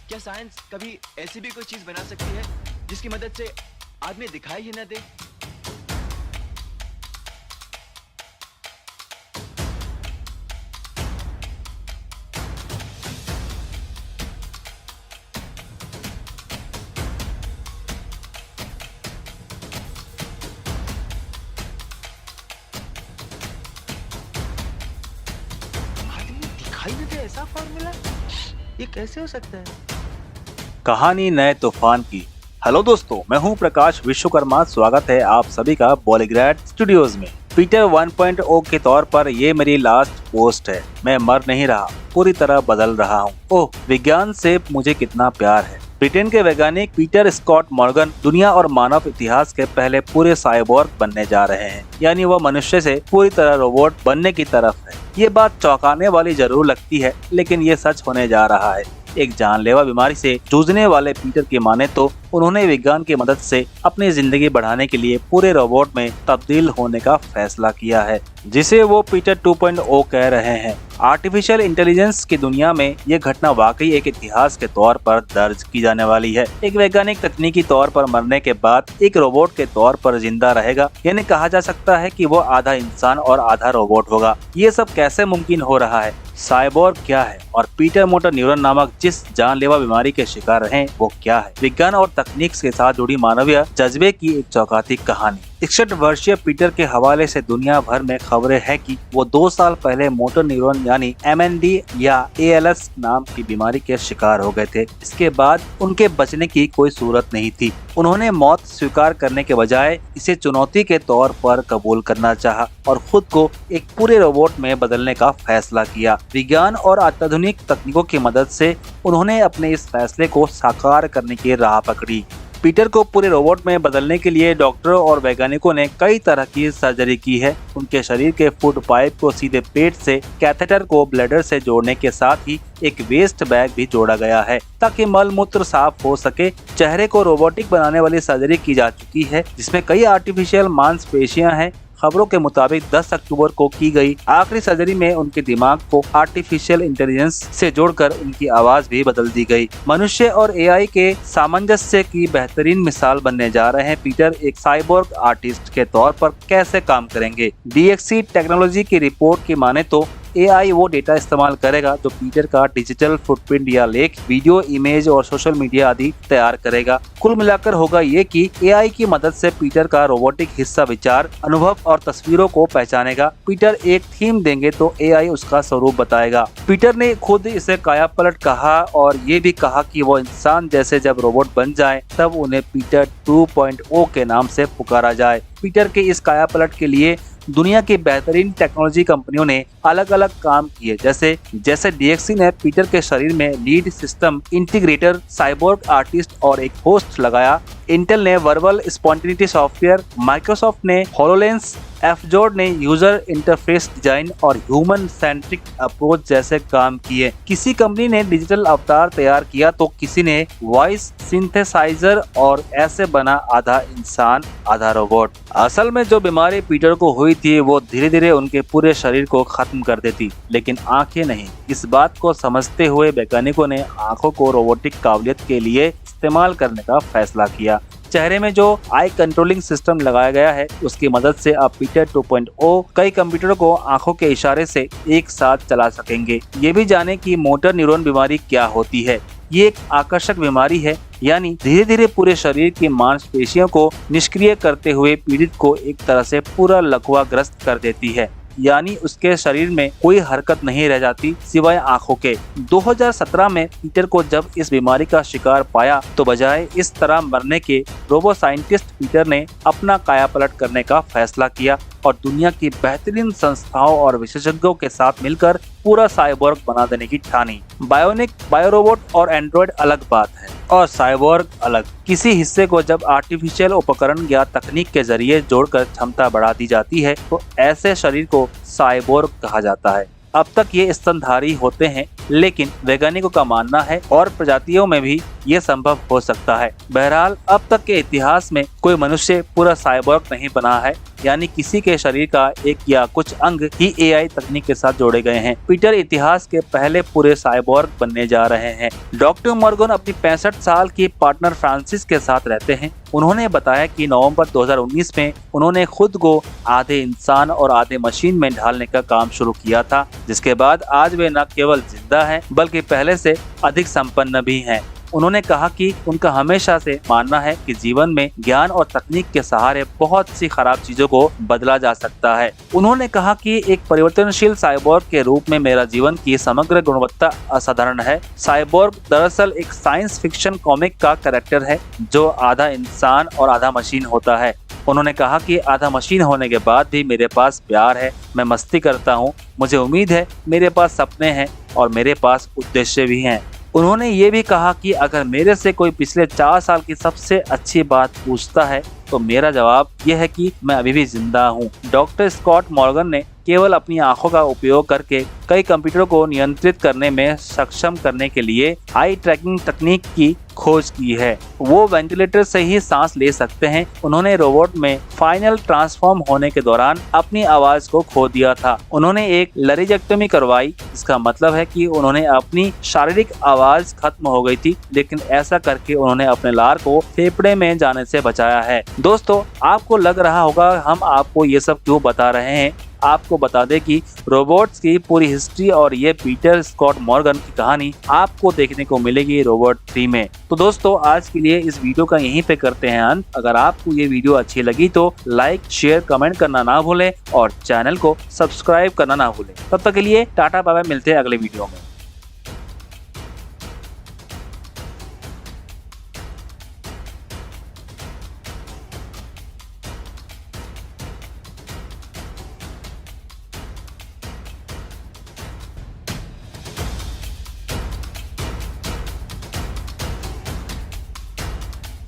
क्या साइंस कभी ऐसी भी कोई चीज बना सकती है जिसकी मदद से आदमी दिखाई ही न दे? आदमी दिखाई न दे, ऐसा फॉर्मूला ये कैसे हो सकता है? कहानी नए तूफान की। हेलो दोस्तों, मैं हूं प्रकाश विश्वकर्मा। स्वागत है आप सभी का बॉलीग्रैड स्टूडियोज में। पीटर 1.0 के तौर पर ये मेरी लास्ट पोस्ट है। मैं मर नहीं रहा, पूरी तरह बदल रहा हूं। ओह, विज्ञान से मुझे कितना प्यार है। ब्रिटेन के वैज्ञानिक पीटर स्कॉट मॉर्गन दुनिया और मानव इतिहास के पहले पूरे साइबोर्ग बनने जा रहे हैं, यानी वह मनुष्य से पूरी तरह रोबोट बनने की तरफ है। ये बात चौंकाने वाली जरूर लगती है, लेकिन ये सच होने जा रहा है। एक जानलेवा बीमारी से जूझने वाले पीटर की माने तो उन्होंने विज्ञान की मदद से अपनी जिंदगी बढ़ाने के लिए पूरे रोबोट में तब्दील होने का फैसला किया है, जिसे वो पीटर 2.0 कह रहे हैं। आर्टिफिशियल इंटेलिजेंस की दुनिया में ये घटना वाकई एक इतिहास के तौर पर दर्ज की जाने वाली है। एक वैज्ञानिक तकनीकी तौर पर मरने के बाद एक रोबोट के तौर पर जिंदा रहेगा, यानी कहा जा सकता है कि वो आधा इंसान और आधा रोबोट होगा। ये सब कैसे मुमकिन हो रहा है? साइबोर्ग क्या है और पीटर मोटर न्यूरॉन नामक जिस जानलेवा बीमारी के शिकार हैं वो क्या है? विज्ञान और तकनीक के साथ जुड़ी मानवीय जज्बे की एक चौंकाती कहानी। 61 वर्षीय पीटर के हवाले से दुनिया भर में खबरें हैं कि वो 2 साल पहले मोटर न्यूरॉन यानी MND या ALS नाम की बीमारी के शिकार हो गए थे। इसके बाद उनके बचने की कोई सूरत नहीं थी। उन्होंने मौत स्वीकार करने के बजाय इसे चुनौती के तौर पर कबूल करना चाहा और खुद को एक पूरे रोबोट में बदलने का फैसला किया। विज्ञान और अत्याधुनिक तकनीकों की मदद से उन्होंने अपने इस फैसले को साकार करने की राह पकड़ी। पीटर को पूरे रोबोट में बदलने के लिए डॉक्टरों और वैज्ञानिकों ने कई तरह की सर्जरी की है। उनके शरीर के फूड पाइप को सीधे पेट से कैथेटर को ब्लैडर से जोड़ने के साथ ही एक वेस्ट बैग भी जोड़ा गया है ताकि मल मूत्र साफ हो सके। चेहरे को रोबोटिक बनाने वाली सर्जरी की जा चुकी है, जिसमें कई आर्टिफिशियल मांसपेशियां हैं। खबरों के मुताबिक 10 अक्टूबर को की गई आखिरी सर्जरी में उनके दिमाग को आर्टिफिशियल इंटेलिजेंस से जोड़कर उनकी आवाज भी बदल दी गई। मनुष्य और AI के सामंजस्य की बेहतरीन मिसाल बनने जा रहे हैं। पीटर एक साइबोर्ग आर्टिस्ट के तौर पर कैसे काम करेंगे? DXC टेक्नोलॉजी की रिपोर्ट की माने तो AI वो डेटा इस्तेमाल करेगा जो पीटर का डिजिटल फुटप्रिंट या लेख, वीडियो, इमेज और सोशल मीडिया आदि तैयार करेगा। कुल मिलाकर होगा ये कि AI की मदद से पीटर का रोबोटिक हिस्सा विचार, अनुभव और तस्वीरों को पहचानेगा। पीटर एक थीम देंगे तो AI उसका स्वरूप बताएगा। पीटर ने खुद इसे कायापलट कहा और ये भी कहा कि वो इंसान जैसे जब रोबोट बन जाए तब उन्हें पीटर 2.0 के नाम से पुकारा जाए। पीटर के इस कायापलट के लिए दुनिया की बेहतरीन टेक्नोलॉजी कंपनियों ने अलग अलग काम किए। जैसे DXC ने पीटर के शरीर में lead system integrator, cyborg artist और एक होस्ट लगाया। इंटेल ने वर्बल स्पॉन्टेनिटी सॉफ्टवेयर, माइक्रोसॉफ्ट ने होलोलेंस, FJORD ने यूजर इंटरफेस डिजाइन और ह्यूमन सेंट्रिक अप्रोच जैसे काम किए। किसी कंपनी ने डिजिटल अवतार तैयार किया तो किसी ने वॉइस सिंथेसाइजर, और ऐसे बना आधा इंसान आधा रोबोट। असल में जो बीमारी पीटर को हुई थी वो धीरे धीरे उनके पूरे शरीर को खत्म कर देती, लेकिन आंखें नहीं। इस बात को समझते हुए वैज्ञानिकों ने आंखों को रोबोटिक काबिलियत के लिए इस्तेमाल करने का फैसला किया। चेहरे में जो आई कंट्रोलिंग सिस्टम लगाया गया है उसकी मदद से अब पीटर 2.0 कई कंप्यूटरों को आंखों के इशारे से एक साथ चला सकेंगे। ये भी जाने कि मोटर न्यूरॉन बीमारी क्या होती है। ये एक आकर्षक बीमारी है, यानी धीरे धीरे पूरे शरीर की मांसपेशियों को निष्क्रिय करते हुए पीड़ित को एक तरह से पूरा लकवाग्रस्त कर देती है, यानी उसके शरीर में कोई हरकत नहीं रह जाती सिवाय आंखों के। 2017 में पीटर को जब इस बीमारी का शिकार पाया तो बजाय इस तरह मरने के, रोबो साइंटिस्ट पीटर ने अपना कायापलट करने का फैसला किया और दुनिया की बेहतरीन संस्थाओं और विशेषज्ञों के साथ मिलकर पूरा साइबोर्ग बना देने की ठानी। बायोनिक, बायोरोबोट और एंड्रॉयड अलग बात है और साइबोर्ग अलग। किसी हिस्से को जब आर्टिफिशियल उपकरण या तकनीक के जरिए जोड़कर क्षमता बढ़ा दी जाती है तो ऐसे शरीर को साइबोर्ग कहा जाता है। अब तक ये स्तनधारी होते हैं, लेकिन वैज्ञानिकों का मानना है और प्रजातियों में भी ये संभव हो सकता है। बहरहाल अब तक के इतिहास में कोई मनुष्य पूरा साइबोर्ग नहीं बना है, यानी किसी के शरीर का एक या कुछ अंग ही एआई तकनीक के साथ जोड़े गए हैं। पीटर इतिहास के पहले पूरे साइबोर्ग बनने जा रहे हैं। डॉक्टर मॉर्गन अपनी 65 साल की पार्टनर फ्रांसिस के साथ रहते हैं। उन्होंने बताया कि नवंबर 2019 में उन्होंने खुद को आधे इंसान और आधे मशीन में ढालने का काम शुरू किया था, जिसके बाद आज वे न केवल जिंदा हैं बल्कि पहले से अधिक संपन्न भी हैं। उन्होंने कहा कि उनका हमेशा से मानना है कि जीवन में ज्ञान और तकनीक के सहारे बहुत सी खराब चीजों को बदला जा सकता है। उन्होंने कहा कि एक परिवर्तनशील साइबोर्ग के रूप में मेरा जीवन की समग्र गुणवत्ता असाधारण है। साइबोर्ग दरअसल एक साइंस फिक्शन कॉमिक का कैरेक्टर है जो आधा इंसान और आधा मशीन होता है। उन्होंने कहा कि आधा मशीन होने के बाद भी मेरे पास प्यार है, मैं मस्ती करता हूँ, मुझे उम्मीद है, मेरे पास सपने हैं और मेरे पास उद्देश्य भी हैं। उन्होंने ये भी कहा कि अगर मेरे से कोई पिछले 4 साल की सबसे अच्छी बात पूछता है तो मेरा जवाब यह है कि मैं अभी भी जिंदा हूँ। डॉक्टर स्कॉट मॉर्गन ने केवल अपनी आंखों का उपयोग करके कई कंप्यूटरों को नियंत्रित करने में सक्षम करने के लिए आई ट्रैकिंग तकनीक की खोज की है। वो वेंटिलेटर से ही सांस ले सकते हैं। उन्होंने रोबोट में फाइनल ट्रांसफॉर्म होने के दौरान अपनी आवाज को खो दिया था। उन्होंने एक लैरिंजेक्टोमी करवाई, इसका मतलब है कि उन्होंने अपनी शारीरिक आवाज खत्म हो गई थी, लेकिन ऐसा करके उन्होंने अपने लार को फेफड़े में जाने से बचाया है। दोस्तों, आपको लग रहा होगा हम आपको ये सब क्यों बता रहे हैं। आपको बता दें कि रोबोट्स की पूरी हिस्ट्री और ये पीटर स्कॉट मॉर्गन की कहानी आपको देखने को मिलेगी रोबोट 3 में। तो दोस्तों, आज के लिए इस वीडियो का यहीं पे करते हैं अंत। अगर आपको ये वीडियो अच्छी लगी तो लाइक, शेयर, कमेंट करना ना भूलें और चैनल को सब्सक्राइब करना ना भूलें। तब तक के लिए टाटा बाय बाय, मिलते हैं अगले वीडियो में।